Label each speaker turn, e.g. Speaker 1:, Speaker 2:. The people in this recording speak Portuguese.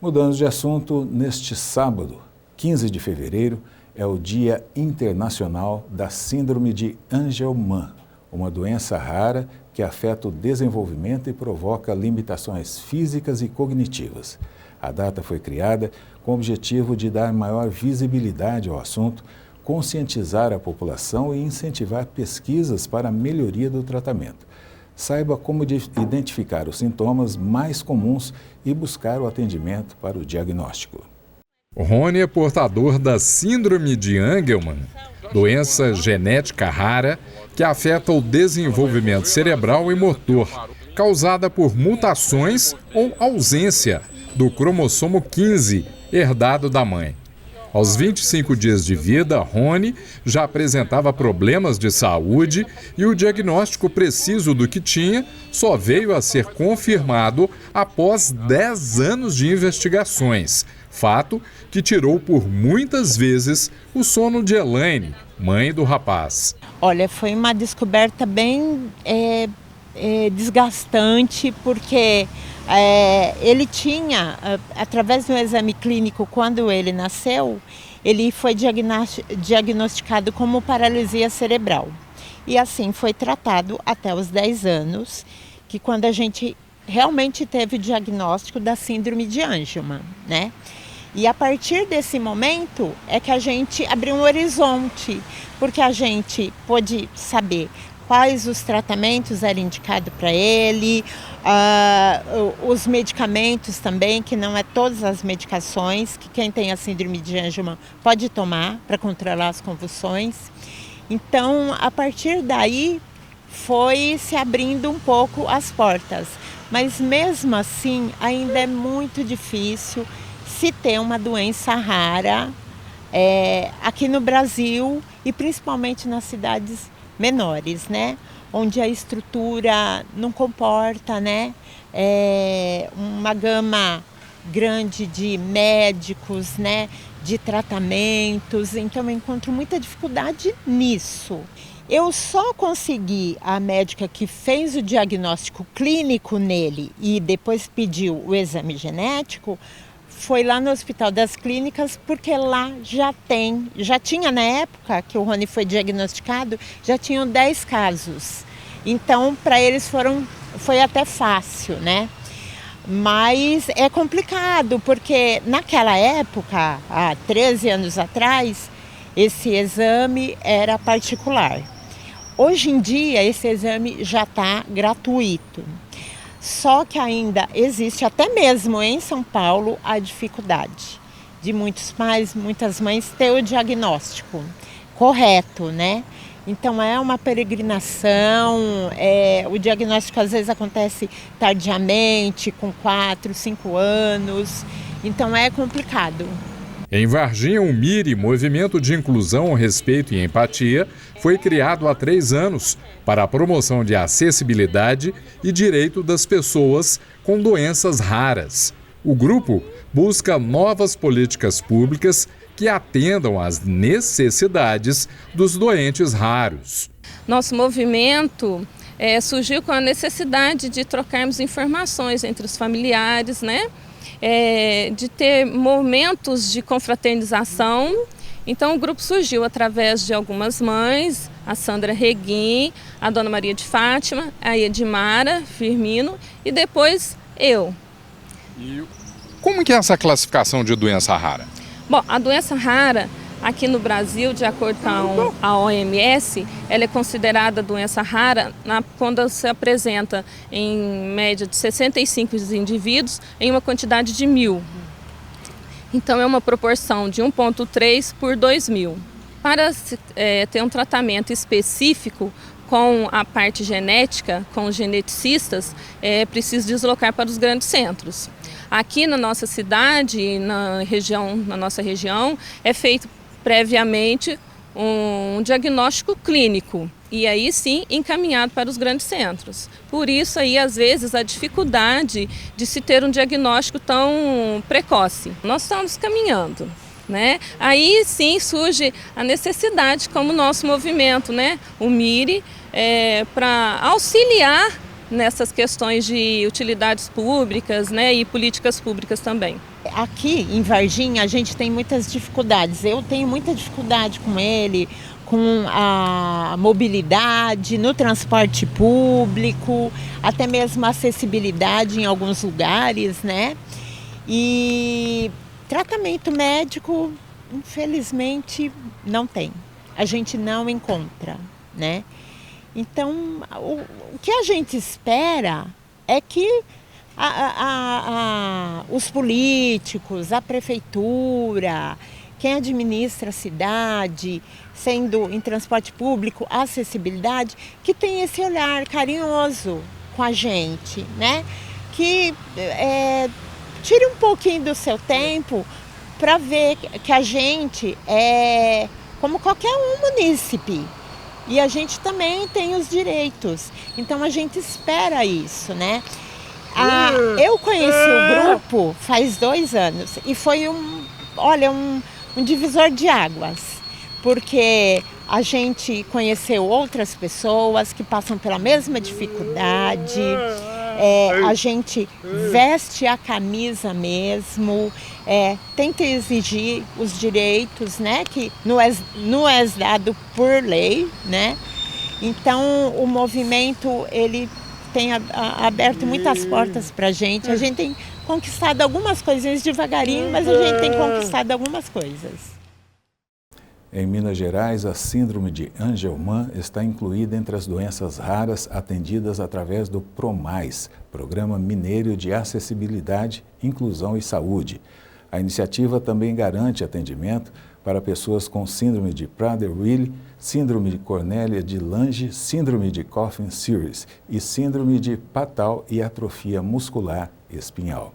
Speaker 1: Mudando de assunto, neste sábado, 15 de fevereiro, é o Dia Internacional da Síndrome de Angelman, uma doença rara que afeta o desenvolvimento e provoca limitações físicas e cognitivas. A data foi criada com o objetivo de dar maior visibilidade ao assunto, conscientizar a população e incentivar pesquisas para a melhoria do tratamento. Saiba como identificar os sintomas mais comuns e buscar o atendimento para o diagnóstico.
Speaker 2: Rony é portador da Síndrome de Angelman, doença genética rara que afeta o desenvolvimento cerebral e motor, causada por mutações ou ausência do cromossomo 15, herdado da mãe. Aos 25 dias de vida, Rony já apresentava problemas de saúde e o diagnóstico preciso do que tinha só veio a ser confirmado após 10 anos de investigações, fato que tirou por muitas vezes o sono de Elaine, mãe do rapaz.
Speaker 3: Olha, foi uma descoberta bem desgastante, porque ele tinha, através do exame clínico, quando ele nasceu, ele foi diagnosticado como paralisia cerebral. E assim foi tratado até os 10 anos, que quando a gente realmente teve o diagnóstico da síndrome de Angelman, né? E a partir desse momento é que a gente abriu um horizonte, porque a gente pôde saber quais os tratamentos eram indicados para ele, os medicamentos também, que não é todas as medicações que quem tem a síndrome de Angelman pode tomar para controlar as convulsões. Então, a partir daí, foi se abrindo um pouco as portas. Mas mesmo assim, ainda é muito difícil se ter uma doença rara aqui no Brasil e principalmente nas cidades menores, né? Onde a estrutura não comporta, né? Uma gama grande de médicos, né? De tratamentos, então eu encontro muita dificuldade nisso. Eu só consegui, a médica que fez o diagnóstico clínico nele e depois pediu o exame genético, foi lá no Hospital das Clínicas, porque lá já tinha na época que o Rony foi diagnosticado, já tinham 10 casos. Então, para eles foi até fácil, né? Mas é complicado, porque naquela época, há 13 anos atrás, esse exame era particular. Hoje em dia, esse exame já está gratuito. Só que ainda existe, até mesmo em São Paulo, a dificuldade de muitos pais, muitas mães ter o diagnóstico correto, né? Então é uma peregrinação, o diagnóstico às vezes acontece tardiamente, com 4, 5 anos, então é complicado.
Speaker 2: Em Varginha, o MIRI, Movimento de Inclusão, Respeito e Empatia, foi criado há 3 anos para a promoção de acessibilidade e direito das pessoas com doenças raras. O grupo busca novas políticas públicas que atendam às necessidades dos doentes raros.
Speaker 4: Nosso movimento surgiu com a necessidade de trocarmos informações entre os familiares, né? De ter momentos de confraternização. Então o grupo surgiu através de algumas mães, a Sandra Reguim, a Dona Maria de Fátima, a Edmara Firmino e depois eu.
Speaker 2: E como que é essa classificação de doença rara?
Speaker 4: Bom, a doença rara aqui no Brasil, de acordo com a OMS, ela é considerada doença rara quando se apresenta em média de 65 indivíduos em uma quantidade de 1.000. Então é uma proporção de 1,3 por 2.000. Para ter um tratamento específico com a parte genética, com os geneticistas, é preciso deslocar para os grandes centros. Aqui na nossa cidade, na nossa região, é feito previamente um diagnóstico clínico e aí sim encaminhado para os grandes centros. Por isso aí às vezes a dificuldade de se ter um diagnóstico tão precoce. Nós estamos caminhando, né? Aí sim surge a necessidade, como nosso movimento, né? O MIRI, para auxiliar nessas questões de utilidades públicas, né, e políticas públicas também.
Speaker 3: Aqui em Varginha a gente tem muitas dificuldades. Eu tenho muita dificuldade com ele, com a mobilidade no transporte público, até mesmo a acessibilidade em alguns lugares, né? E tratamento médico, infelizmente, não tem. A gente não encontra, né? Então, o que a gente espera é que os políticos, a prefeitura, quem administra a cidade, sendo em transporte público, a acessibilidade, que tem esse olhar carinhoso com a gente, né? Que tire um pouquinho do seu tempo para ver que a gente é como qualquer munícipe. E a gente também tem os direitos. Então a gente espera isso, né? Eu conheci o grupo faz 2 anos e foi um divisor de águas, porque a gente conheceu outras pessoas que passam pela mesma dificuldade, a gente veste a camisa mesmo, tenta exigir os direitos, né, que não é dado por lei, né? Então o movimento ele tem aberto muitas portas para a gente tem conquistado algumas coisinhas devagarinho, mas a gente tem conquistado algumas coisas.
Speaker 1: Em Minas Gerais, a síndrome de Angelman está incluída entre as doenças raras atendidas através do PROMAIS, Programa Mineiro de Acessibilidade, Inclusão e Saúde. A iniciativa também garante atendimento para pessoas com síndrome de Prader-Willi, síndrome de Cornelia de Lange, síndrome de Coffin-Siris e síndrome de Patau e atrofia muscular espinhal.